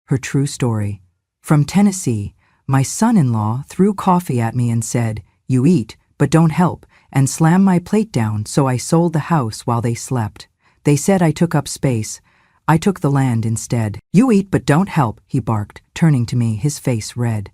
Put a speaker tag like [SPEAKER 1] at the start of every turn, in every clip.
[SPEAKER 1] her true story. From Tennessee, my son-in-law threw coffee at me and said, "You eat, but don't help," and slammed my plate down, so I sold the house while they slept. They said I took up space. I took the land instead. "You eat, but don't help," he barked, turning to me, his face red.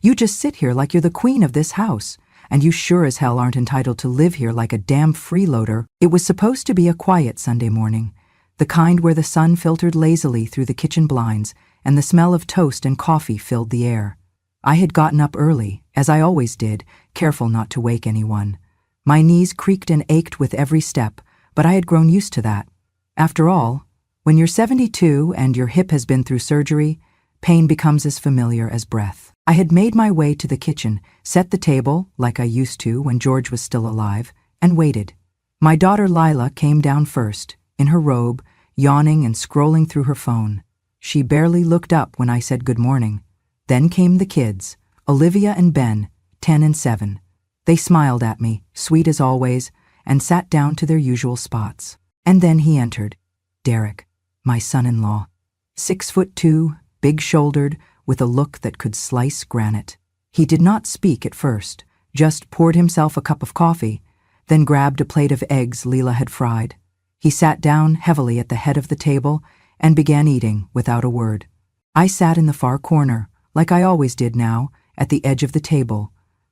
[SPEAKER 1] "You just sit here like you're the queen of this house, and you sure as hell aren't entitled to live here like a damn freeloader." It was supposed to be a quiet Sunday morning, the kind where the sun filtered lazily through the kitchen blinds and the smell of toast and coffee filled the air. I had gotten up early, as I always did, careful not to wake anyone. My knees creaked and ached with every step, but I had grown used to that. After all, when you're 72 and your hip has been through surgery, pain becomes as familiar as breath. I had made my way to the kitchen, set the table, like I used to when George was still alive, and waited. My daughter Lila came down first, in her robe, yawning and scrolling through her phone. She barely looked up when I said good morning. Then came the kids, Olivia and Ben, 10 and 7. They smiled at me, sweet as always, and sat down to their usual spots. And then he entered, Derek, my son-in-law. 6'2", big-shouldered, with a look that could slice granite. He did not speak at first, just poured himself a cup of coffee, then grabbed a plate of eggs Leela had fried. He sat down heavily at the head of the table and began eating without a word. I sat in the far corner, like I always did now, at the edge of the table.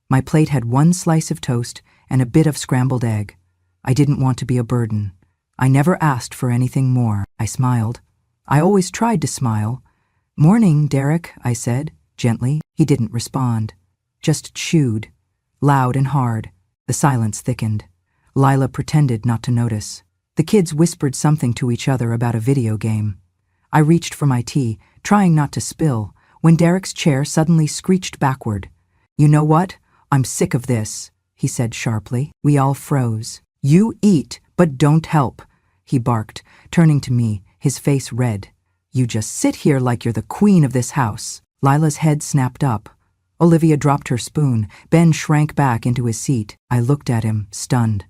[SPEAKER 1] My plate had one slice of toast and a bit of scrambled egg. I didn't want to be a burden. I never asked for anything more. I smiled. I always tried to smile. "Morning, Derek," I said, gently. He didn't respond. Just chewed, loud and hard. The silence thickened. Lila pretended not to notice. The kids whispered something to each other about a video game. I reached for my tea, trying not to spill, when Derek's chair suddenly screeched backward. "You know what? I'm sick of this," he said sharply. We all froze. "You eat, but don't help," he barked, turning to me, his face red. "You just sit here like you're the queen of this house." Lila's head snapped up. Olivia dropped her spoon. Ben shrank back into his seat. I looked at him, stunned.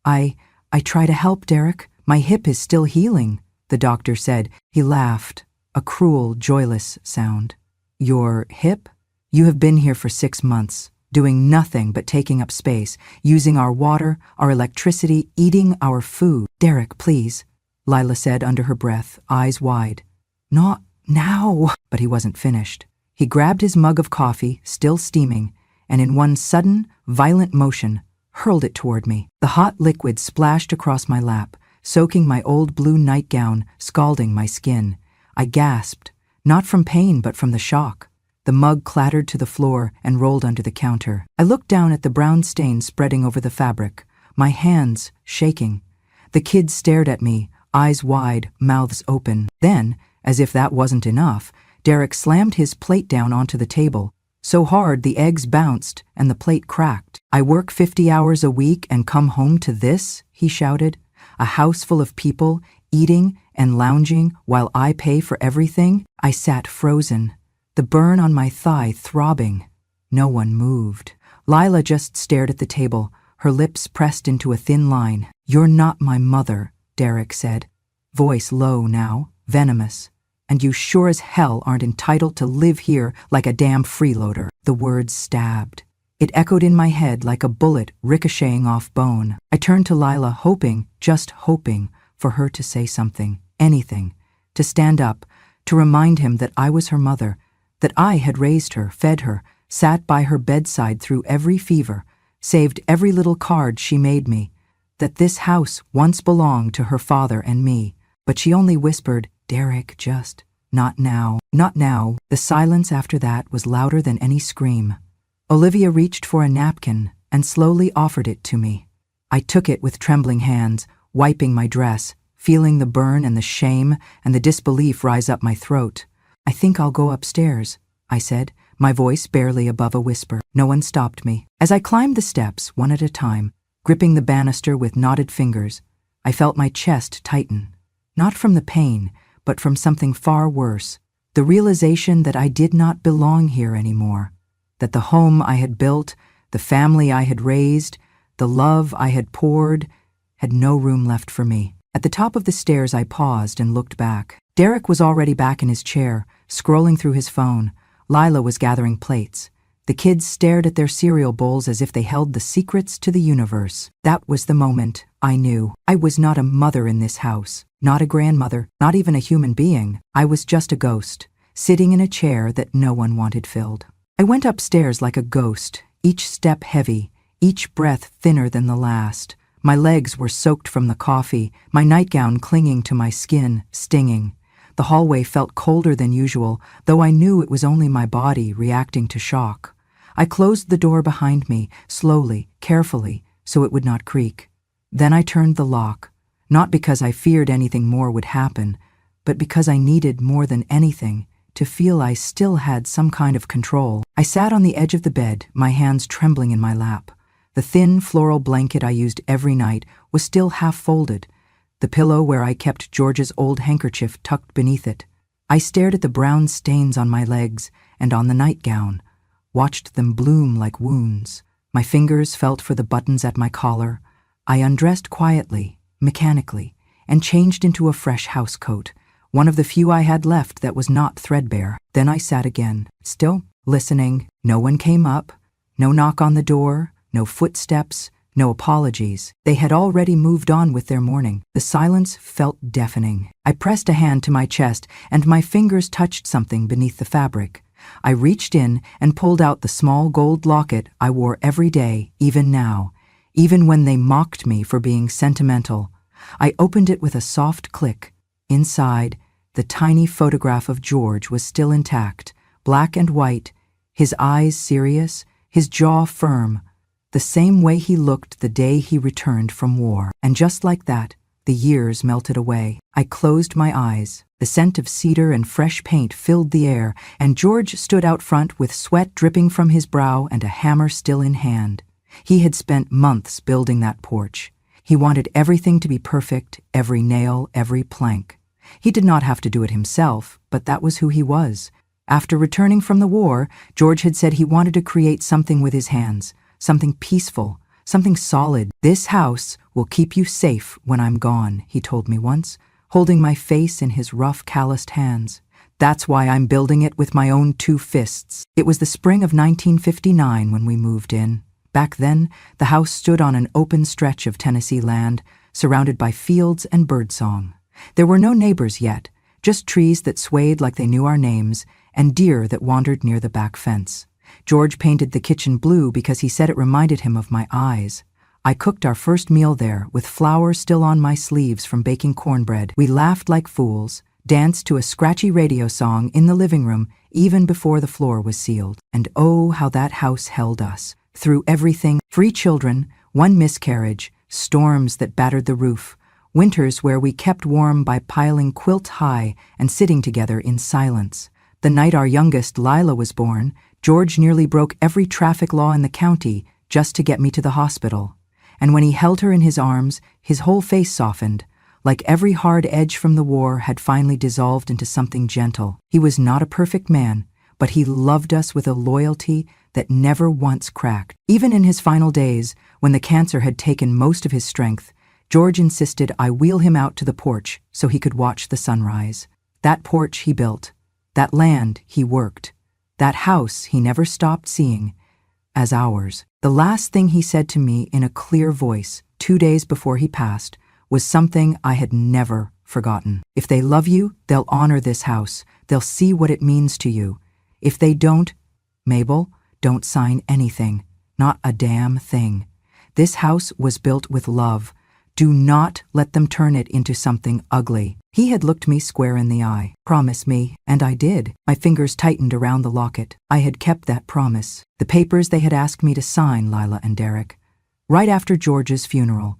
[SPEAKER 1] I try to help, Derek. My hip is still healing," the doctor said. He laughed, a cruel, joyless sound. "Your hip? You have been here for 6 months, doing nothing but taking up space, using our water, our electricity, eating our food." "Derek, please," Lila said under her breath, eyes wide. "Not now." But he wasn't finished. He grabbed his mug of coffee, still steaming, and in one sudden, violent motion, hurled it toward me. The hot liquid splashed across my lap, soaking my old blue nightgown, scalding my skin. I gasped, not from pain but from the shock. The mug clattered to the floor and rolled under the counter. I looked down at the brown stain spreading over the fabric, my hands shaking. The kids stared at me, eyes wide, mouths open. Then, as if that wasn't enough, Derek slammed his plate down onto the table, so hard the eggs bounced and the plate cracked. "I work 50 hours a week and come home to this?" he shouted. "A house full of people, eating and lounging while I pay for everything?" I sat frozen, the burn on my thigh throbbing. No one moved. Lila just stared at the table, her lips pressed into a thin line. "You're not my mother," Derek said, voice low now, venomous. "And you sure as hell aren't entitled to live here like a damn freeloader." The words stabbed. It echoed in my head like a bullet ricocheting off bone. I turned to Lila, hoping, just hoping, for her to say something, anything, to stand up, to remind him that I was her mother, that I had raised her, fed her, sat by her bedside through every fever, saved every little card she made me, that this house once belonged to her father and me. But she only whispered, "Derek, just, not now, not now." The silence after that was louder than any scream. Olivia reached for a napkin and slowly offered it to me. I took it with trembling hands, wiping my dress, feeling the burn and the shame and the disbelief rise up my throat. "I think I'll go upstairs," I said, my voice barely above a whisper. No one stopped me. As I climbed the steps, one at a time, gripping the banister with knotted fingers, I felt my chest tighten. Not from the pain, but from something far worse, the realization that I did not belong here anymore, that the home I had built, the family I had raised, the love I had poured, had no room left for me. At the top of the stairs I paused and looked back. Derek was already back in his chair, scrolling through his phone. Lila was gathering plates. The kids stared at their cereal bowls as if they held the secrets to the universe. That was the moment I knew. I was not a mother in this house, not a grandmother, not even a human being. I was just a ghost, sitting in a chair that no one wanted filled. I went upstairs like a ghost, each step heavy, each breath thinner than the last. My legs were soaked from the coffee, my nightgown clinging to my skin, stinging. The hallway felt colder than usual, though I knew it was only my body reacting to shock. I closed the door behind me, slowly, carefully, so it would not creak. Then I turned the lock, not because I feared anything more would happen, but because I needed more than anything to feel I still had some kind of control. I sat on the edge of the bed, my hands trembling in my lap. The thin floral blanket I used every night was still half folded, the pillow where I kept George's old handkerchief tucked beneath it. I stared at the brown stains on my legs and on the nightgown, watched them bloom like wounds. My fingers felt for the buttons at my collar. I undressed quietly, mechanically, and changed into a fresh housecoat, one of the few I had left that was not threadbare. Then I sat again, still listening. No one came up, no knock on the door, no footsteps, no apologies. They had already moved on with their morning. The silence felt deafening. I pressed a hand to my chest, and my fingers touched something beneath the fabric. I reached in and pulled out the small gold locket I wore every day, even now, even when they mocked me for being sentimental. I opened it with a soft click. Inside, the tiny photograph of George was still intact, black and white, his eyes serious, his jaw firm, the same way he looked the day he returned from war. And just like that, the years melted away. I closed my eyes. The scent of cedar and fresh paint filled the air, and George stood out front with sweat dripping from his brow and a hammer still in hand. He had spent months building that porch. He wanted everything to be perfect, every nail, every plank. He did not have to do it himself, but that was who he was. After returning from the war, George had said he wanted to create something with his hands, something peaceful, something solid. "This house will keep you safe when I'm gone," he told me once, holding my face in his rough, calloused hands. "That's why I'm building it with my own 2 fists." It was the spring of 1959 when we moved in. Back then, the house stood on an open stretch of Tennessee land, surrounded by fields and birdsong. There were no neighbors yet, just trees that swayed like they knew our names, and deer that wandered near the back fence. George painted the kitchen blue because he said it reminded him of my eyes. I cooked our first meal there, with flour still on my sleeves from baking cornbread. We laughed like fools, danced to a scratchy radio song in the living room even before the floor was sealed. And oh, how that house held us. Through everything, 3 children, 1 miscarriage, storms that battered the roof, winters where we kept warm by piling quilt high and sitting together in silence. The night our youngest, Lila, was born, George nearly broke every traffic law in the county just to get me to the hospital. And when he held her in his arms, his whole face softened, like every hard edge from the war had finally dissolved into something gentle. He was not a perfect man, but he loved us with a loyalty that never once cracked. Even in his final days, when the cancer had taken most of his strength, George insisted I wheel him out to the porch so he could watch the sunrise. That porch he built, that land he worked, that house he never stopped seeing as ours. The last thing he said to me in a clear voice 2 days before he passed was something I had never forgotten. "If they love you, they'll honor this house. They'll see what it means to you. If they don't, Mabel, don't sign anything. Not a damn thing. This house was built with love. Do not let them turn it into something ugly." He had looked me square in the eye. "Promise me," and I did. My fingers tightened around the locket. I had kept that promise. The papers they had asked me to sign, Lila and Derek, right after George's funeral.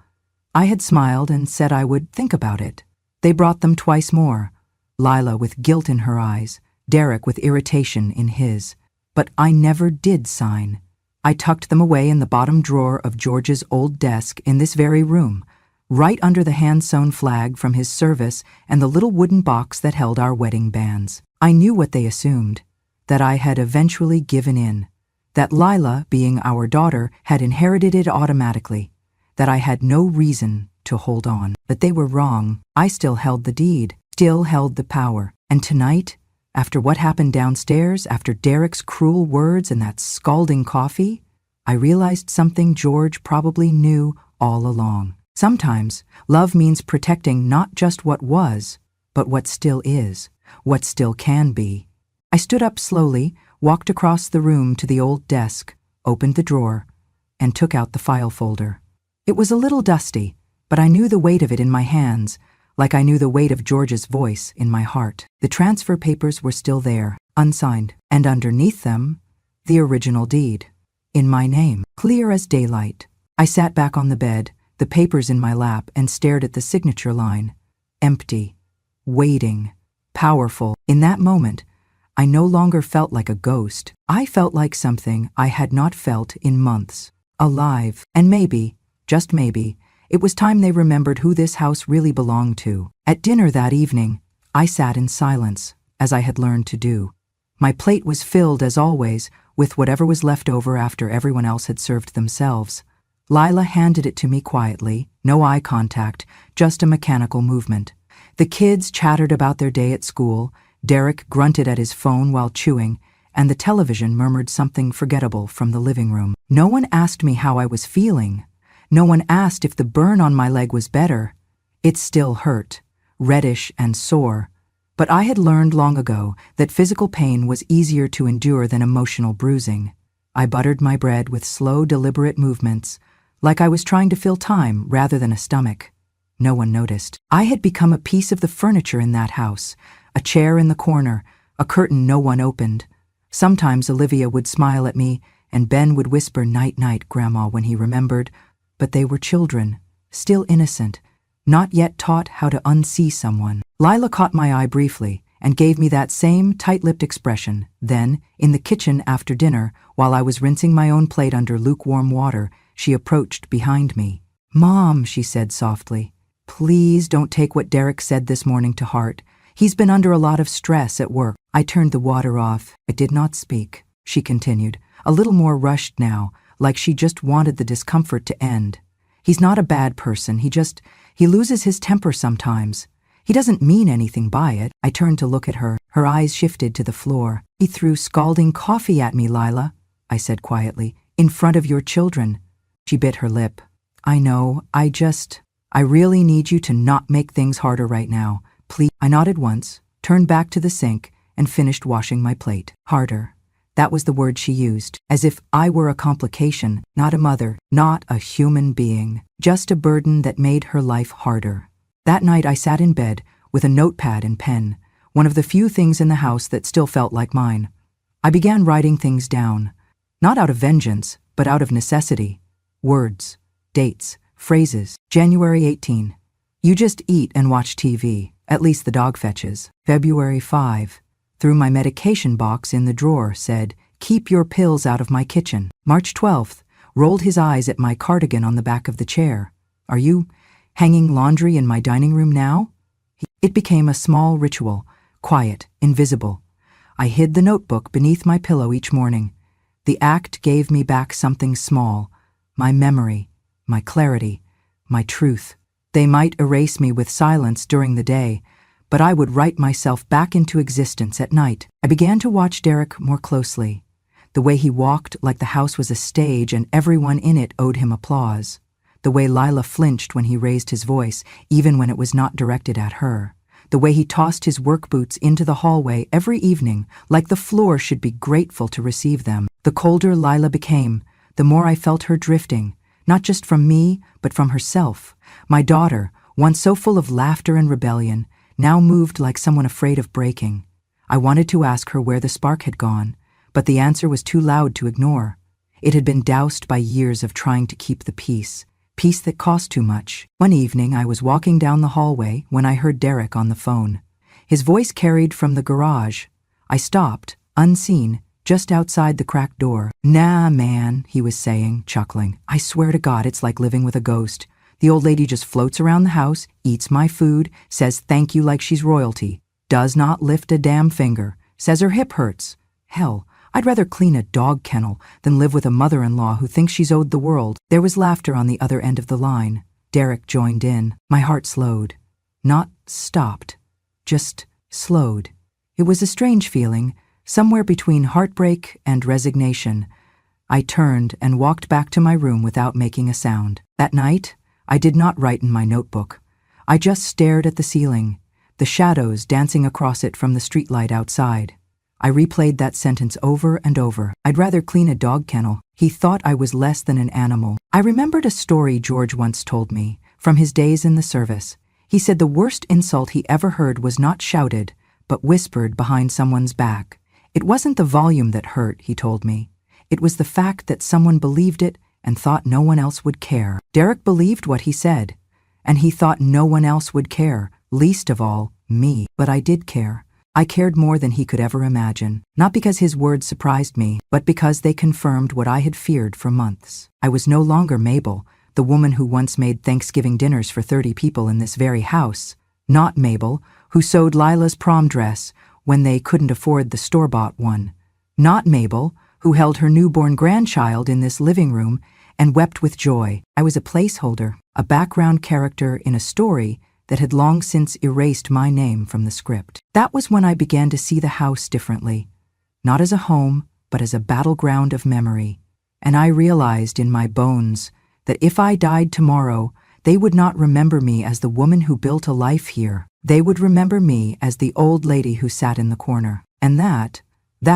[SPEAKER 1] I had smiled and said I would think about it. They brought them twice more, Lila with guilt in her eyes, Derek with irritation in his. But I never did sign. I tucked them away in the bottom drawer of George's old desk in this very room, right under the hand-sewn flag from his service and the little wooden box that held our wedding bands. I knew what they assumed, that I had eventually given in, that Lila, being our daughter, had inherited it automatically, that I had no reason to hold on. But they were wrong. I still held the deed, still held the power. And tonight, After what happened downstairs, after Derek's cruel words and that scalding coffee, I realized something George probably knew all along. Sometimes, love means protecting not just what was, but what still is, what still can be. I stood up slowly, walked across the room to the old desk, opened the drawer, and took out the file folder. It was a little dusty, but I knew the weight of it in my hands, like I knew the weight of George's voice in my heart. The transfer papers were still there, unsigned, and underneath them, the original deed. In my name, clear as daylight. I sat back on the bed, the papers in my lap, and stared at the signature line. Empty, waiting, powerful. In that moment, I no longer felt like a ghost. I felt like something I had not felt in months. Alive. And maybe, just maybe, it was time they remembered who this house really belonged to. At dinner that evening, I sat in silence, as I had learned to do. My plate was filled, as always, with whatever was left over after everyone else had served themselves. Lila handed it to me quietly, no eye contact, just a mechanical movement. The kids chattered about their day at school, Derek grunted at his phone while chewing, and the television murmured something forgettable from the living room. No one asked me how I was feeling. No one asked if the burn on my leg was better. It still hurt, reddish and sore, but I had learned long ago that physical pain was easier to endure than emotional bruising. I buttered my bread with slow, deliberate movements, like I was trying to fill time rather than a stomach. No one noticed. I had become a piece of the furniture in that house, a chair in the corner, a curtain no one opened. Sometimes Olivia would smile at me, and Ben would whisper, "Night-night, Grandma," when he remembered. But they were children, still innocent, not yet taught how to unsee someone. Lila caught my eye briefly and gave me that same tight-lipped expression. Then, in the kitchen after dinner, while I was rinsing my own plate under lukewarm water, she approached behind me. "Mom," she said softly, "please don't take what Derek said this morning to heart. He's been under a lot of stress at work." I turned the water off. I did not speak. She continued, a little more rushed now, like she just wanted the discomfort to end. "He's not a bad person. He loses his temper sometimes. He doesn't mean anything by it." I turned to look at her. Her eyes shifted to the floor. "He threw scalding coffee at me, Lila," I said quietly, "in front of your children." She bit her lip. "I know. I really need you to not make things harder right now. Please." I nodded once, turned back to the sink, and finished washing my plate. Harder. That was the word she used, as if I were a complication, not a mother, not a human being, just a burden that made her life harder. That night I sat in bed with a notepad and pen, one of the few things in the house that still felt like mine. I began writing things down, not out of vengeance, but out of necessity. Words, dates, phrases. January 18. You just eat and watch TV, at least the dog fetches. February 5. Threw my medication box in the drawer, said, "Keep your pills out of my kitchen." March 12th, rolled his eyes at my cardigan on the back of the chair. "Are you hanging laundry in my dining room now?" It became a small ritual, quiet, invisible. I hid the notebook beneath my pillow each morning. The act gave me back something small, my memory, my clarity, my truth. They might erase me with silence during the day, but I would write myself back into existence at night. I began to watch Derek more closely. The way he walked like the house was a stage and everyone in it owed him applause. The way Lila flinched when he raised his voice, even when it was not directed at her. The way he tossed his work boots into the hallway every evening, like the floor should be grateful to receive them. The colder Lila became, the more I felt her drifting, not just from me, but from herself. My daughter, once so full of laughter and rebellion, now moved like someone afraid of breaking. I wanted to ask her where the spark had gone, but the answer was too loud to ignore. It had been doused by years of trying to keep the peace that cost too much. One evening I was walking down the hallway when I heard Derek on the phone. His voice carried from the garage. I stopped, unseen, just outside the cracked door. "Nah, man," he was saying, chuckling. "I swear to God, it's like living with a ghost. The old lady just floats around the house, eats my food, says thank you like she's royalty, does not lift a damn finger, says her hip hurts. Hell, I'd rather clean a dog kennel than live with a mother-in-law who thinks she's owed the world." There was laughter on the other end of the line. Derek joined in. My heart slowed. Not stopped, just slowed. It was a strange feeling, somewhere between heartbreak and resignation. I turned and walked back to my room without making a sound. That night, I did not write in my notebook. I just stared at the ceiling, the shadows dancing across it from the streetlight outside. I replayed that sentence over and over. I'd rather clean a dog kennel. He thought I was less than an animal. I remembered a story George once told me, from his days in the service. He said the worst insult he ever heard was not shouted, but whispered behind someone's back. It wasn't the volume that hurt, he told me. It was the fact that someone believed it and thought no one else would care. Derek believed what he said, and he thought no one else would care, least of all, me. But I did care. I cared more than he could ever imagine, not because his words surprised me, but because they confirmed what I had feared for months. I was no longer Mabel, the woman who once made Thanksgiving dinners for 30 people in this very house. Not Mabel, who sewed Lila's prom dress when they couldn't afford the store-bought one. Not Mabel, who held her newborn grandchild in this living room and wept with joy. I was a placeholder, a background character in a story that had long since erased my name from the script. That was when I began to see the house differently, not as a home, but as a battleground of memory. And I realized in my bones that if I died tomorrow, they would not remember me as the woman who built a life here. They would remember me as the old lady who sat in the corner. And that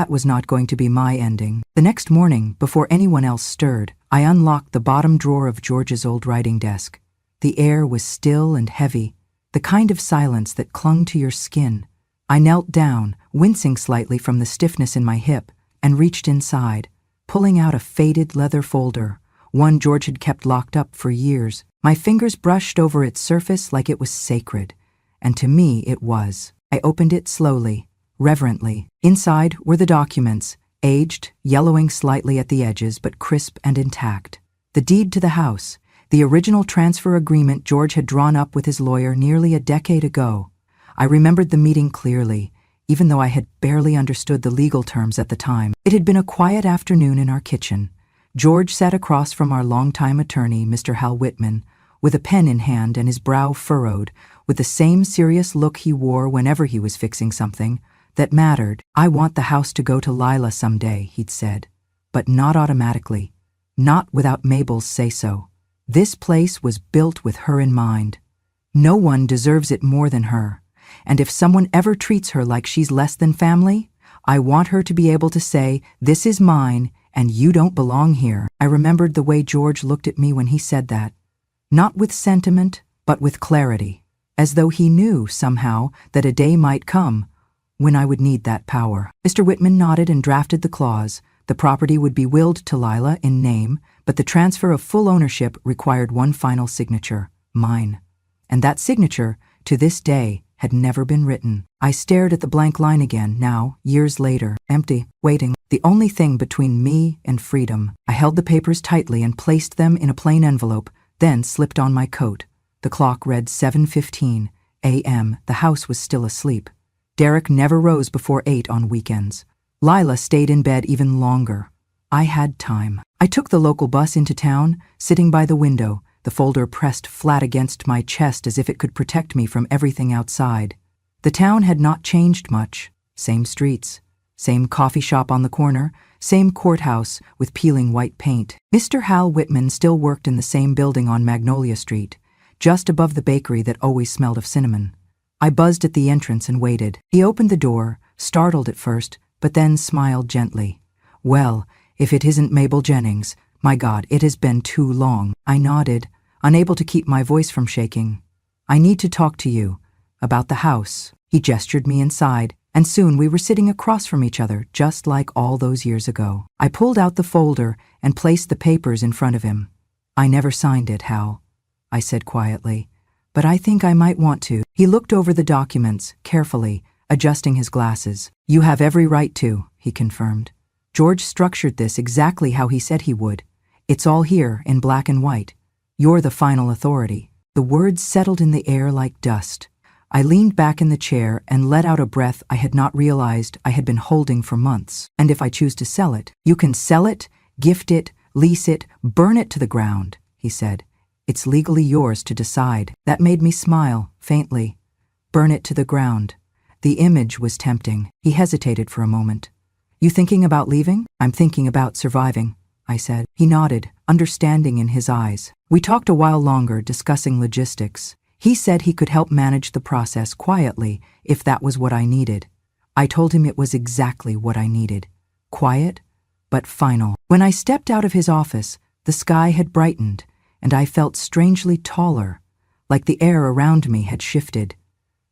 [SPEAKER 1] was not going to be my ending. The next morning, before anyone else stirred, I unlocked the bottom drawer of George's old writing desk. The air was still and heavy, the kind of silence that clung to your skin. I knelt down, wincing slightly from the stiffness in my hip, and reached inside, pulling out a faded leather folder, one George had kept locked up for years. My fingers brushed over its surface like it was sacred, and to me it was. I opened it slowly, reverently. Inside were the documents, aged, yellowing slightly at the edges but crisp and intact. The deed to the house, the original transfer agreement George had drawn up with his lawyer nearly a decade ago. I remembered the meeting clearly, even though I had barely understood the legal terms at the time. It had been a quiet afternoon in our kitchen. George sat across from our longtime attorney, Mr. Hal Whitman, with a pen in hand and his brow furrowed, with the same serious look he wore whenever he was fixing something that mattered. "I want the house to go to Lila someday," he'd said, "but not automatically, not without Mabel's say-so. This place was built with her in mind. No one deserves it more than her, and if someone ever treats her like she's less than family, I want her to be able to say, 'This is mine, and you don't belong here.'" I remembered the way George looked at me when he said that, not with sentiment, but with clarity, as though he knew, somehow, that a day might come when I would need that power. Mr. Whitman nodded and drafted the clause. The property would be willed to Lila in name, but the transfer of full ownership required one final signature, mine. And that signature, to this day, had never been written. I stared at the blank line again, now, years later, empty, waiting, the only thing between me and freedom. I held the papers tightly and placed them in a plain envelope, then slipped on my coat. The clock read 7:15 a.m. The house was still asleep. Derek never rose before 8 on weekends. Lila stayed in bed even longer. I had time. I took the local bus into town, sitting by the window, the folder pressed flat against my chest as if it could protect me from everything outside. The town had not changed much. Same streets, same coffee shop on the corner, same courthouse with peeling white paint. Mr. Hal Whitman still worked in the same building on Magnolia Street, just above the bakery that always smelled of cinnamon. I buzzed at the entrance and waited. He opened the door, startled at first, but then smiled gently. "Well, if it isn't Mabel Jennings, my God, it has been too long." I nodded, unable to keep my voice from shaking. "I need to talk to you about the house." He gestured me inside, and soon we were sitting across from each other, just like all those years ago. I pulled out the folder and placed the papers in front of him. "I never signed it, Hal," I said quietly, "but I think I might want to." He looked over the documents, carefully, adjusting his glasses. "You have every right to," he confirmed. "George structured this exactly how he said he would. It's all here, in black and white. You're the final authority." The words settled in the air like dust. I leaned back in the chair and let out a breath I had not realized I had been holding for months. "And if I choose to sell it, you can sell it, gift it, lease it, burn it to the ground," he said. "It's legally yours to decide." That made me smile, faintly. Burn it to the ground. The image was tempting. He hesitated for a moment. You thinking about leaving? I'm thinking about surviving, I said. He nodded, understanding in his eyes. We talked a while longer, discussing logistics. He said he could help manage the process quietly if that was what I needed. I told him it was exactly what I needed. Quiet, but final. When I stepped out of his office, the sky had brightened, and I felt strangely taller, like the air around me had shifted.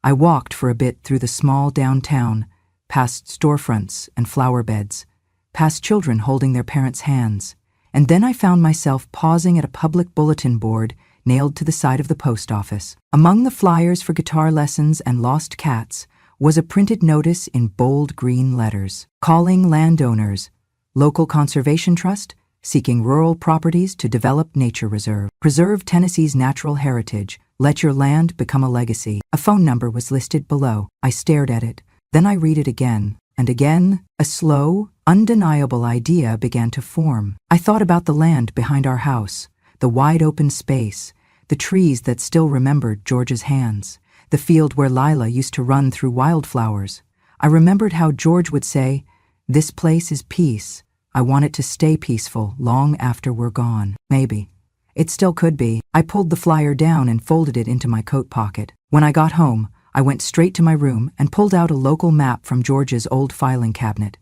[SPEAKER 1] I walked for a bit through the small downtown, past storefronts and flower beds, past children holding their parents' hands, and then I found myself pausing at a public bulletin board nailed to the side of the post office. Among the flyers for guitar lessons and lost cats was a printed notice in bold green letters, calling landowners, local conservation trust, seeking rural properties to develop nature reserve. Preserve Tennessee's natural heritage. Let your land become a legacy. A phone number was listed below. I stared at it. Then I read it again, and again. A slow, undeniable idea began to form. I thought about the land behind our house, the wide open space, the trees that still remembered George's hands, the field where Lila used to run through wildflowers. I remembered how George would say, "This place is peace. I want it to stay peaceful long after we're gone." Maybe. It still could be. I pulled the flyer down and folded it into my coat pocket. When I got home, I went straight to my room and pulled out a local map from George's old filing cabinet.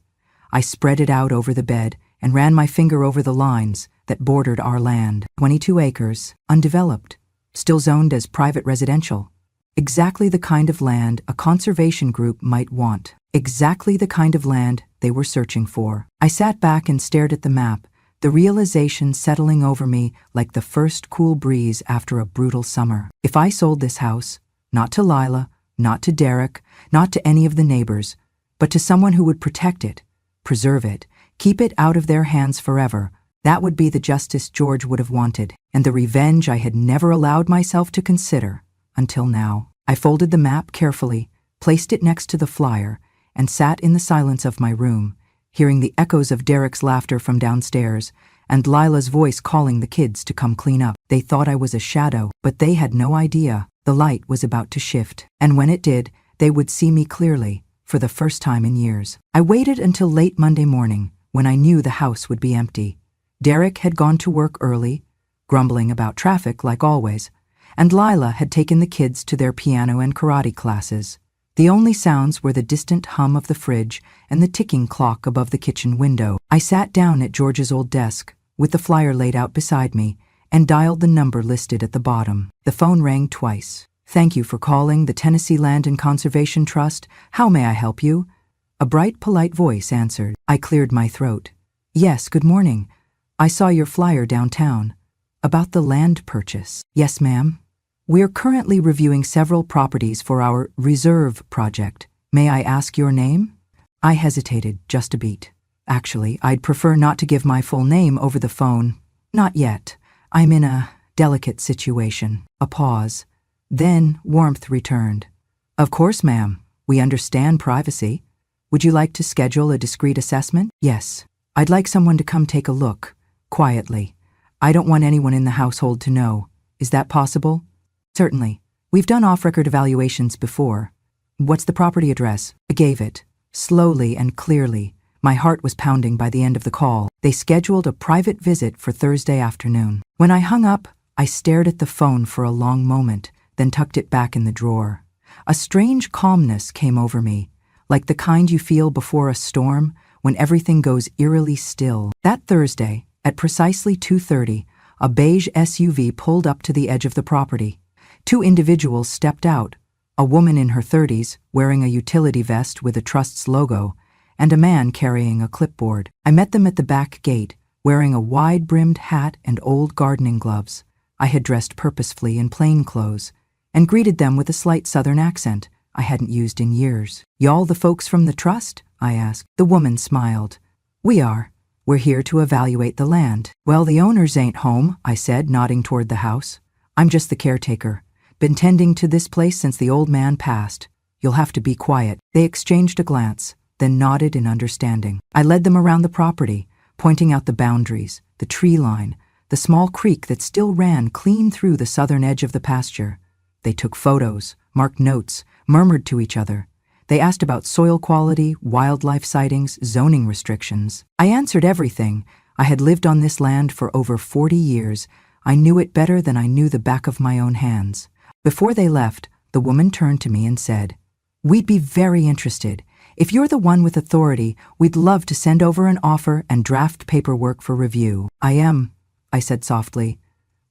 [SPEAKER 1] I spread it out over the bed and ran my finger over the lines that bordered our land. 22 acres, undeveloped, still zoned as private residential. Exactly the kind of land a conservation group might want. Exactly the kind of land they were searching for. I sat back and stared at the map, the realization settling over me like the first cool breeze after a brutal summer. If I sold this house, not to Lila, not to Derek, not to any of the neighbors, but to someone who would protect it, preserve it, keep it out of their hands forever, that would be the justice George would have wanted, and the revenge I had never allowed myself to consider until now. I folded the map carefully, placed it next to the flyer, and sat in the silence of my room, hearing the echoes of Derek's laughter from downstairs and Lila's voice calling the kids to come clean up. They thought I was a shadow, but they had no idea the light was about to shift, and when it did, they would see me clearly, for the first time in years. I waited until late Monday morning, when I knew the house would be empty. Derek had gone to work early, grumbling about traffic like always, and Lila had taken the kids to their piano and karate classes. The only sounds were the distant hum of the fridge and the ticking clock above the kitchen window. I sat down at George's old desk, with the flyer laid out beside me, and dialed the number listed at the bottom. The phone rang twice. "Thank you for calling the Tennessee Land and Conservation Trust. How may I help you?" A bright, polite voice answered. I cleared my throat. "Yes, good morning. I saw your flyer downtown. About the land purchase." "Yes, ma'am. We're currently reviewing several properties for our reserve project. May I ask your name?" I hesitated just a beat. Actually, I'd prefer not to give my full name over the phone. Not yet. I'm in a delicate situation. A pause. Then warmth returned. "Of course, ma'am. We understand privacy. Would you like to schedule a discreet assessment?" "Yes. I'd like someone to come take a look, quietly. I don't want anyone in the household to know. Is that possible?" "Certainly. We've done off-record evaluations before. What's the property address?" I gave it, slowly and clearly. My heart was pounding by the end of the call. They scheduled a private visit for Thursday afternoon. When I hung up, I stared at the phone for a long moment, then tucked it back in the drawer. A strange calmness came over me, like the kind you feel before a storm, when everything goes eerily still. That Thursday, at precisely 2:30, a beige SUV pulled up to the edge of the property. 2 individuals stepped out, a woman in her 30s, wearing a utility vest with a Trust's logo, and a man carrying a clipboard. I met them at the back gate, wearing a wide-brimmed hat and old gardening gloves. I had dressed purposefully in plain clothes, and greeted them with a slight southern accent I hadn't used in years. "Y'all the folks from the Trust?" I asked. The woman smiled. "We are. We're here to evaluate the land." "Well, the owners ain't home," I said, nodding toward the house. "I'm just the caretaker. Been tending to this place since the old man passed. You'll have to be quiet." They exchanged a glance, then nodded in understanding. I led them around the property, pointing out the boundaries, the tree line, the small creek that still ran clean through the southern edge of the pasture. They took photos, marked notes, murmured to each other. They asked about soil quality, wildlife sightings, zoning restrictions. I answered everything. I had lived on this land for over 40 years. I knew it better than I knew the back of my own hands. Before they left, the woman turned to me and said, "We'd be very interested. If you're the one with authority, we'd love to send over an offer and draft paperwork for review." "I am," I said softly.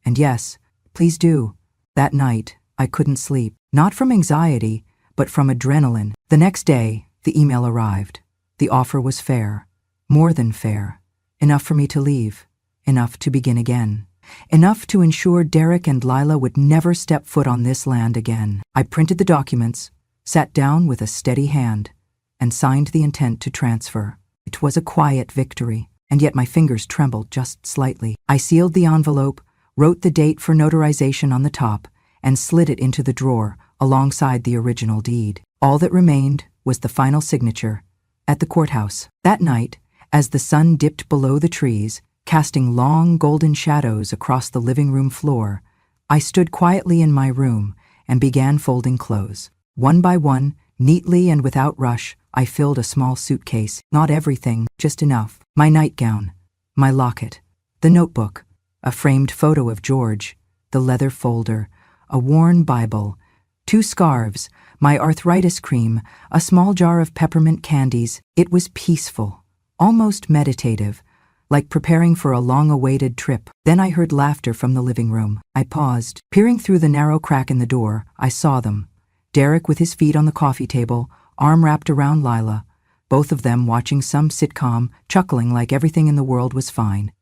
[SPEAKER 1] "And yes, please do." That night, I couldn't sleep, not from anxiety, but from adrenaline. The next day, the email arrived. The offer was fair, more than fair, enough for me to leave, enough to begin again, enough to ensure Derek and Lila would never step foot on this land again. I printed the documents, sat down with a steady hand, and signed the intent to transfer. It was a quiet victory, and yet my fingers trembled just slightly. I sealed the envelope, wrote the date for notarization on the top, and slid it into the drawer alongside the original deed. All that remained was the final signature at the courthouse. That night, as the sun dipped below the trees, casting long golden shadows across the living room floor, I stood quietly in my room and began folding clothes. One by one, neatly and without rush, I filled a small suitcase. Not everything, just enough. My nightgown, my locket, the notebook, a framed photo of George, the leather folder, a worn Bible, 2 scarves, my arthritis cream, a small jar of peppermint candies. It was peaceful, almost meditative, like preparing for a long-awaited trip. Then I heard laughter from the living room. I paused. Peering through the narrow crack in the door, I saw them. Derek with his feet on the coffee table, arm wrapped around Lila, both of them watching some sitcom, chuckling like everything in the world was fine.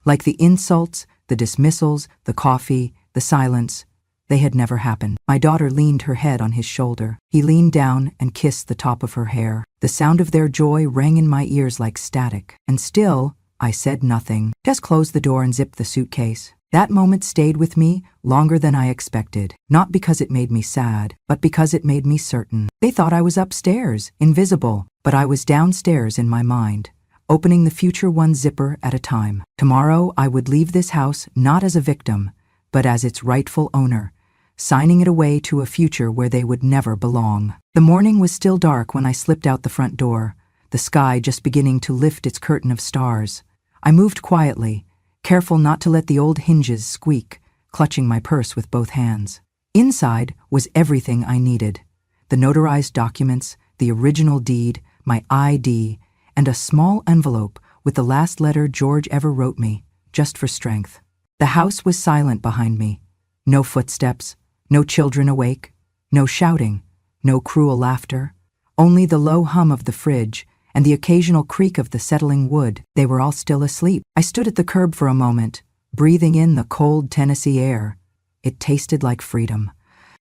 [SPEAKER 1] Like the insults, the dismissals, the coffee, the silence, they had never happened. My daughter leaned her head on his shoulder. He leaned down and kissed the top of her hair. The sound of their joy rang in my ears like static. And still, I said nothing. Just closed the door and zipped the suitcase. That moment stayed with me longer than I expected. Not because it made me sad, but because it made me certain. They thought I was upstairs, invisible, but I was downstairs in my mind, opening the future one zipper at a time. Tomorrow, I would leave this house not as a victim, but as its rightful owner, signing it away to a future where they would never belong. The morning was still dark when I slipped out the front door, the sky just beginning to lift its curtain of stars. I moved quietly, careful not to let the old hinges squeak, clutching my purse with both hands. Inside was everything I needed: the notarized documents, the original deed, my ID, and a small envelope with the last letter George ever wrote me, just for strength. The house was silent behind me. No footsteps, no children awake, no shouting, no cruel laughter, only the low hum of the fridge and the occasional creak of the settling wood. They were all still asleep. I stood at the curb for a moment, breathing in the cold Tennessee air. It tasted like freedom.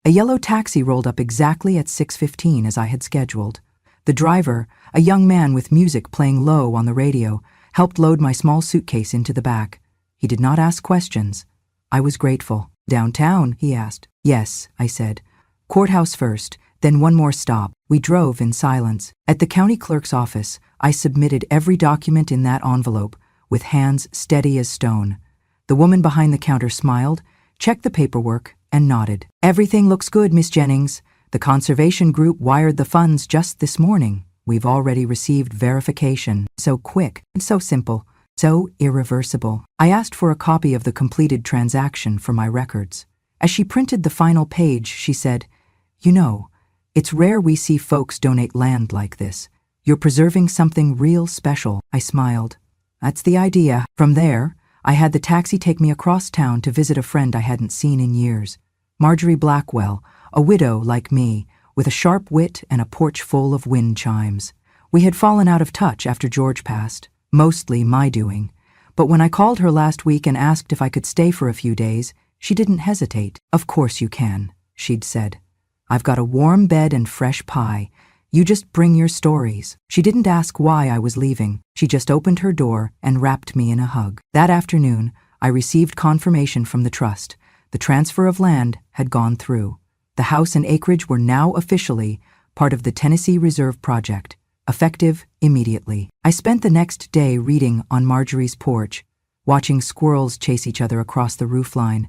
[SPEAKER 1] A yellow taxi rolled up exactly at 6:15 as I had scheduled. The driver, a young man with music playing low on the radio, helped load my small suitcase into the back. He did not ask questions. I was grateful. "Downtown?" he asked. "Yes," I said. "Courthouse first, then one more stop." We drove in silence. At the county clerk's office, I submitted every document in that envelope, with hands steady as stone. The woman behind the counter smiled, checked the paperwork, and nodded. "Everything looks good, Miss Jennings. The conservation group wired the funds just this morning. We've already received verification. So quick, and so simple, so irreversible." I asked for a copy of the completed transaction for my records. As she printed the final page, she said, "You know, it's rare we see folks donate land like this. You're preserving something real special." I smiled. "That's the idea." From there, I had the taxi take me across town to visit a friend I hadn't seen in years. Marjorie Blackwell, a widow like me, with a sharp wit and a porch full of wind chimes. We had fallen out of touch after George passed, mostly my doing. But when I called her last week and asked if I could stay for a few days, she didn't hesitate. "Of course you can," she'd said. "I've got a warm bed and fresh pie. You just bring your stories." She didn't ask why I was leaving. She just opened her door and wrapped me in a hug. That afternoon, I received confirmation from the trust. The transfer of land had gone through. The house and acreage were now officially part of the Tennessee Reserve Project, effective immediately. I spent the next day reading on Marjorie's porch, watching squirrels chase each other across the roofline.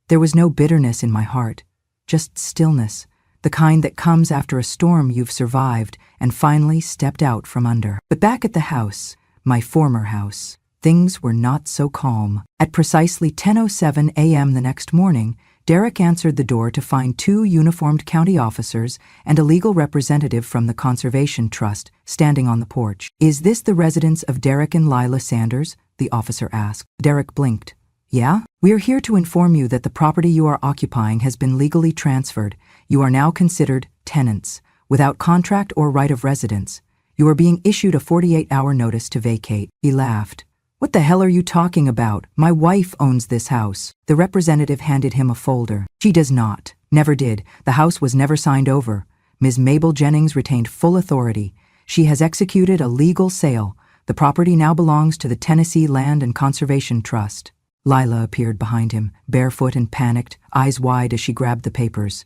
[SPEAKER 1] There was no bitterness in my heart, just stillness, the kind that comes after a storm you've survived and finally stepped out from under. But back at the house, my former house, things were not so calm. At precisely 10:07 a.m. the next morning, Derek answered the door to find 2 uniformed county officers and a legal representative from the Conservation Trust standing on the porch. "Is this the residence of Derek and Lila Sanders?" the officer asked. Derek blinked. "Yeah? We are here to inform you that the property you are occupying has been legally transferred. You are now considered tenants, without contract or right of residence. You are being issued a 48-hour notice to vacate." He laughed. "What the hell are you talking about? My wife owns this house." The representative handed him a folder. "She does not. Never did. The house was never signed over. Ms. Mabel Jennings retained full authority. She has executed a legal sale. The property now belongs to the Tennessee Land and Conservation Trust." Lila appeared behind him, barefoot and panicked, eyes wide as she grabbed the papers.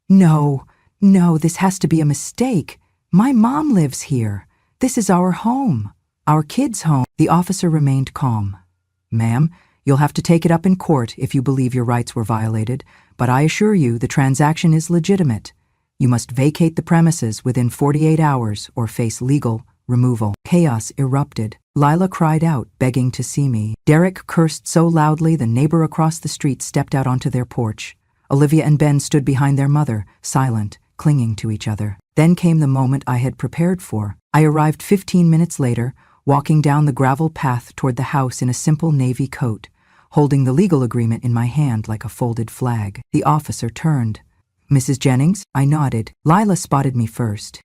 [SPEAKER 1] No, this has to be a mistake. My mom lives here. This is our home. Our kids' home." The officer remained calm. "Ma'am, you'll have to take it up in court if you believe your rights were violated, but I assure you the transaction is legitimate. You must vacate the premises within 48 hours or face legal removal." Chaos erupted. Lila cried out, begging to see me. Derek cursed so loudly the neighbor across the street stepped out onto their porch. Olivia and Ben stood behind their mother, silent, clinging to each other. Then came the moment I had prepared for. I arrived 15 minutes later, walking down the gravel path toward the house in a simple navy coat, holding the legal agreement in my hand like a folded flag. The officer turned. "Mrs. Jennings?" I nodded. Lila spotted me first.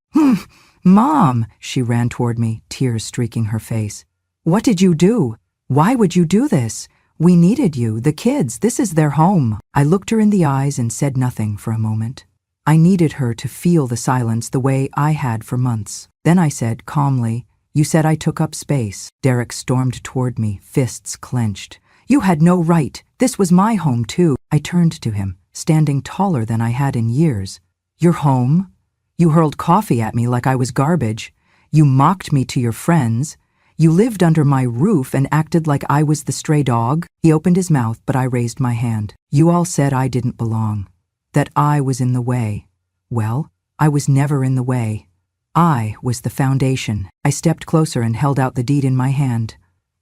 [SPEAKER 1] "Mom!" She ran toward me, tears streaking her face. "What did you do? Why would you do this? We needed you, the kids. This is their home." I looked her in the eyes and said nothing for a moment. I needed her to feel the silence the way I had for months. Then I said calmly, "You said I took up space." Derek stormed toward me, fists clenched. "You had no right. This was my home too." I turned to him, standing taller than I had in years. "Your home? You hurled coffee at me like I was garbage. You mocked me to your friends. You lived under my roof and acted like I was the stray dog." He opened his mouth, but I raised my hand. "You all said I didn't belong, that I was in the way. Well, I was never in the way. I was the foundation." I stepped closer and held out the deed in my hand.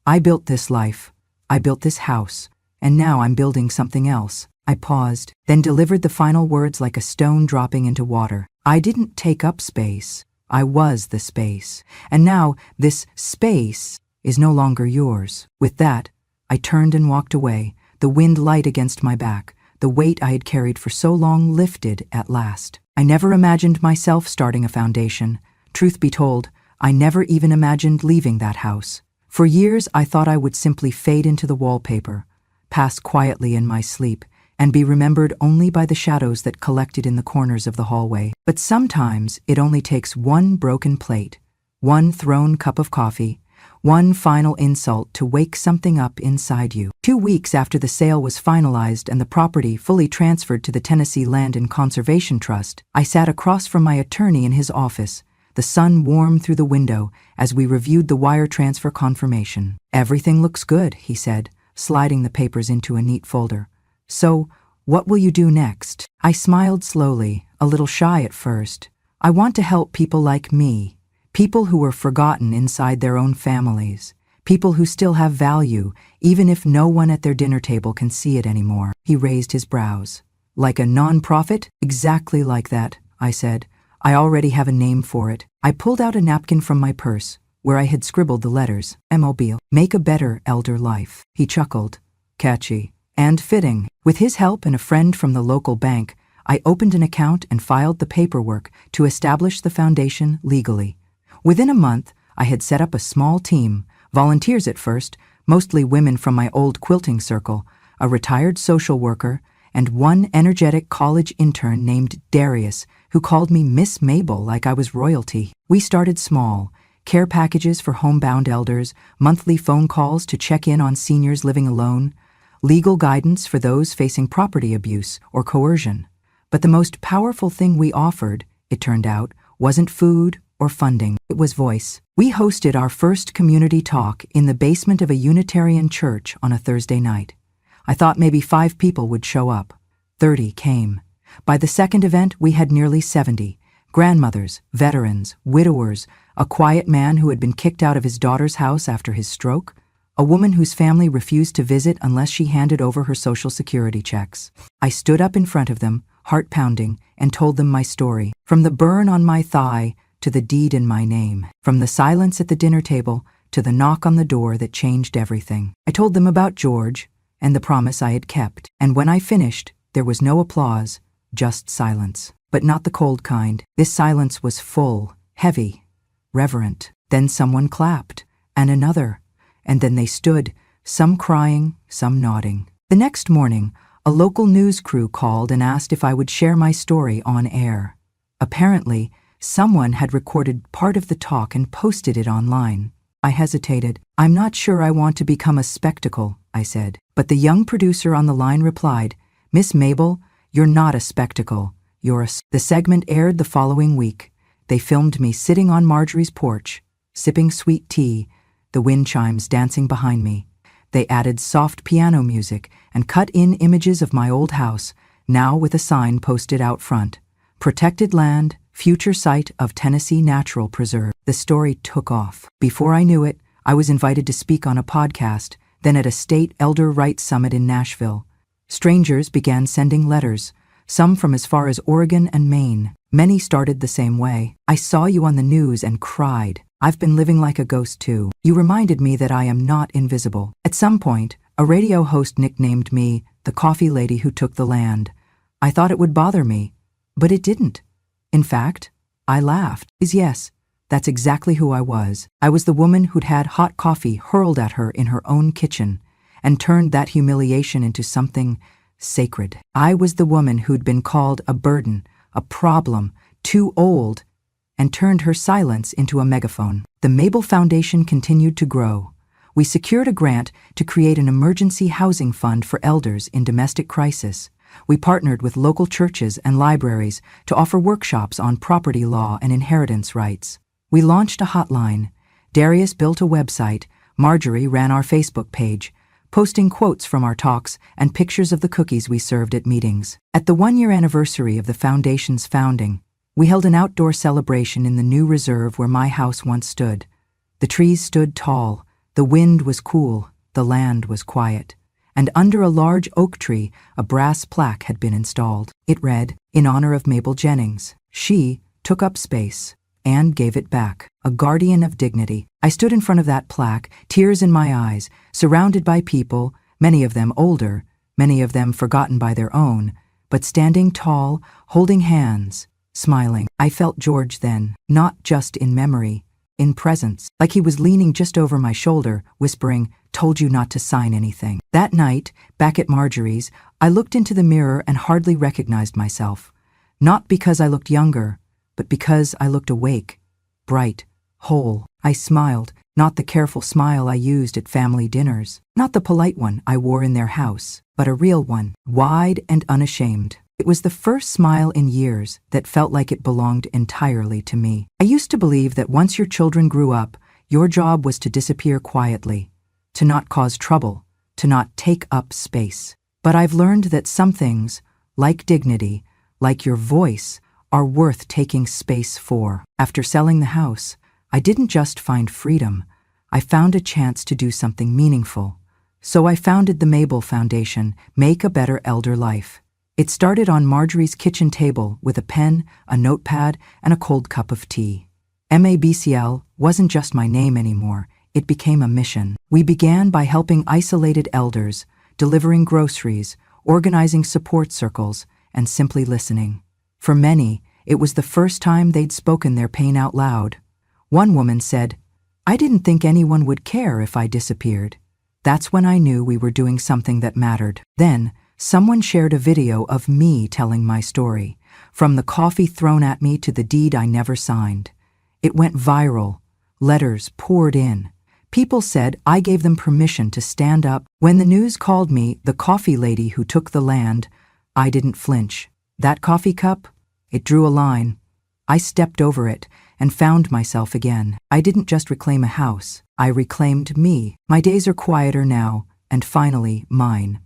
[SPEAKER 1] "I built this life. I built this house. And now I'm building something else." I paused, then delivered the final words like a stone dropping into water. "I didn't take up space. I was the space. And now this space is no longer yours." With that, I turned and walked away, the wind light against my back. The weight I had carried for so long lifted at last. I never imagined myself starting a foundation. Truth be told, I never even imagined leaving that house. For years, I thought I would simply fade into the wallpaper, pass quietly in my sleep, and be remembered only by the shadows that collected in the corners of the hallway. But sometimes it only takes one broken plate, one thrown cup of coffee, one final insult to wake something up inside you. 2 weeks after the sale was finalized and the property fully transferred to the Tennessee Land and Conservation Trust, I sat across from my attorney in his office, the sun warm through the window as we reviewed the wire transfer confirmation. "Everything looks good," he said, sliding the papers into a neat folder. "So, what will you do next?" I smiled slowly, a little shy at first. "I want to help people like me. People who were forgotten inside their own families. People who still have value, even if no one at their dinner table can see it anymore." He raised his brows. "Like a non-profit?" "Exactly like that," I said. "I already have a name for it." I pulled out a napkin from my purse, where I had scribbled the letters, Mobile, Make a Better Elder Life. He chuckled. Catchy. And fitting. With his help and a friend from the local bank, I opened an account and filed the paperwork to establish the foundation legally. Within a month, I had set up a small team, volunteers at first, mostly women from my old quilting circle, a retired social worker, and one energetic college intern named Darius, who called me Miss Mabel like I was royalty. We started small, care packages for homebound elders, monthly phone calls to check in on seniors living alone, legal guidance for those facing property abuse or coercion. But the most powerful thing we offered, it turned out, wasn't food or funding. It was voice. We hosted our first community talk in the basement of a Unitarian church on a Thursday night. I thought maybe 5 people would show up. 30 came. By the second event, we had nearly 70. Grandmothers, veterans, widowers, a quiet man who had been kicked out of his daughter's house after his stroke, a woman whose family refused to visit unless she handed over her Social Security checks. I stood up in front of them, heart pounding, and told them my story, from the burn on my thigh to the deed in my name, from the silence at the dinner table to the knock on the door that changed everything. I told them about George and the promise I had kept, and when I finished, there was no applause, just silence. But not the cold kind. This silence was full, heavy, reverent. Then someone clapped, and another, and then they stood, some crying, some nodding. The next morning, a local news crew called and asked if I would share my story on air. Apparently, someone had recorded part of the talk and posted it online. I hesitated. "I'm not sure I want to become a spectacle," I said. But the young producer on the line replied, "Miss Mabel, you're not a spectacle. The segment aired the following week. They filmed me sitting on Marjorie's porch, sipping sweet tea, the wind chimes dancing behind me. They added soft piano music and cut in images of my old house, now with a sign posted out front. Protected land, future site of Tennessee Natural Preserve." The story took off. Before I knew it, I was invited to speak on a podcast, then at a state elder rights summit in Nashville. Strangers began sending letters, some from as far as Oregon and Maine. Many started the same way. "I saw you on the news and cried. I've been living like a ghost too. You reminded me that I am not invisible." At some point, a radio host nicknamed me the coffee lady who took the land. I thought it would bother me, but it didn't. In fact, I laughed. Yes, that's exactly who I was. I was the woman who'd had hot coffee hurled at her in her own kitchen and turned that humiliation into something sacred. I was the woman who'd been called a burden, a problem, too old, and turned her silence into a megaphone. The Mabel Foundation continued to grow. We secured a grant to create an emergency housing fund for elders in domestic crisis. We partnered with local churches and libraries to offer workshops on property law and inheritance rights. We launched a hotline. Darius built a website. Marjorie ran our Facebook page, posting quotes from our talks and pictures of the cookies we served at meetings. At the one-year anniversary of the foundation's founding, we held an outdoor celebration in the new reserve where my house once stood. The trees stood tall, the wind was cool, the land was quiet, and under a large oak tree, a brass plaque had been installed. It read, "In honor of Mabel Jennings. She took up space and gave it back, a guardian of dignity." I stood in front of that plaque, tears in my eyes, surrounded by people, many of them older, many of them forgotten by their own, but standing tall, holding hands, smiling. I felt George then, not just in memory, in presence, like he was leaning just over my shoulder, whispering, "Told you not to sign anything." That night, back at Marjorie's, I looked into the mirror and hardly recognized myself. Not because I looked younger, but because I looked awake, bright, whole. I smiled, not the careful smile I used at family dinners, not the polite one I wore in their house, but a real one, wide and unashamed. It was the first smile in years that felt like it belonged entirely to me. I used to believe that once your children grew up, your job was to disappear quietly, to not cause trouble, to not take up space. But I've learned that some things, like dignity, like your voice, are worth taking space for. After selling the house, I didn't just find freedom, I found a chance to do something meaningful. So I founded the Mabel Foundation, Make a Better Elder Life. It started on Marjorie's kitchen table with a pen, a notepad, and a cold cup of tea. MABCL wasn't just my name anymore, it became a mission. We began by helping isolated elders, delivering groceries, organizing support circles, and simply listening. For many, it was the first time they'd spoken their pain out loud. One woman said, "I didn't think anyone would care if I disappeared." That's when I knew we were doing something that mattered. Then, someone shared a video of me telling my story, from the coffee thrown at me to the deed I never signed. It went viral. Letters poured in. People said I gave them permission to stand up. When the news called me the coffee lady who took the land, I didn't flinch. That coffee cup? It drew a line. I stepped over it and found myself again. I didn't just reclaim a house, I reclaimed me. My days are quieter now, and finally mine.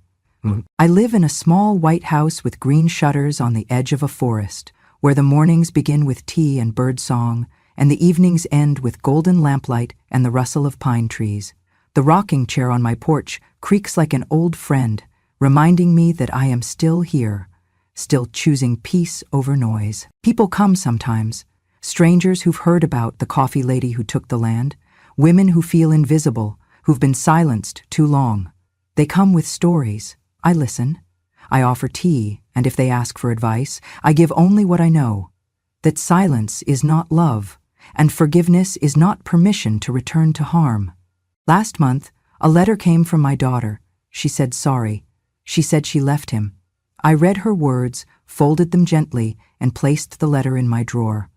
[SPEAKER 1] I live in a small white house with green shutters on the edge of a forest, where the mornings begin with tea and bird song, and the evenings end with golden lamplight and the rustle of pine trees. The rocking chair on my porch creaks like an old friend, reminding me that I am still here, still choosing peace over noise. People come sometimes, strangers who've heard about the coffee lady who took the land, women who feel invisible, who've been silenced too long. They come with stories. I listen. I offer tea, and if they ask for advice, I give only what I know. That silence is not love, and forgiveness is not permission to return to harm. Last month, a letter came from my daughter. She said sorry. She said she left him. I read her words, folded them gently, and placed the letter in my drawer.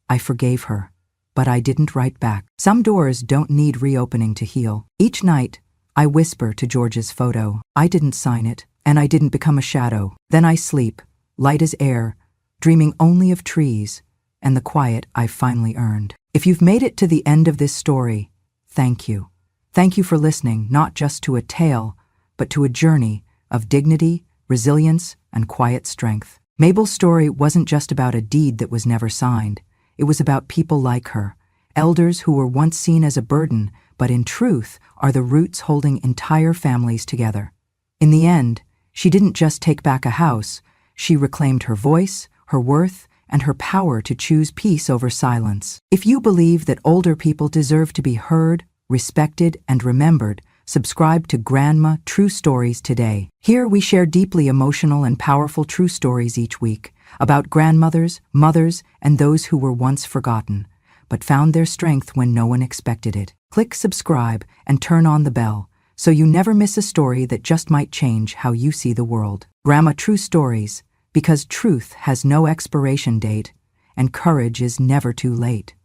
[SPEAKER 1] I forgave her, but I didn't write back. Some doors don't need reopening to heal. Each night, I whisper to George's photo. I didn't sign it, and I didn't become a shadow. Then I sleep, light as air, dreaming only of trees and the quiet I've finally earned. If you've made it to the end of this story, thank you. Thank you for listening, not just to a tale, but to a journey of dignity, resilience, and quiet strength. Mabel's story wasn't just about a deed that was never signed. It was about people like her, elders who were once seen as a burden, but in truth are the roots holding entire families together. In the end, she didn't just take back a house, she reclaimed her voice, her worth, and her power to choose peace over silence. If you believe that older people deserve to be heard, respected, and remembered, subscribe to Grandma True Stories today. Here we share deeply emotional and powerful true stories each week about grandmothers, mothers, and those who were once forgotten, but found their strength when no one expected it. Click subscribe and turn on the bell so you never miss a story that just might change how you see the world. Grandma True Stories, because truth has no expiration date and courage is never too late.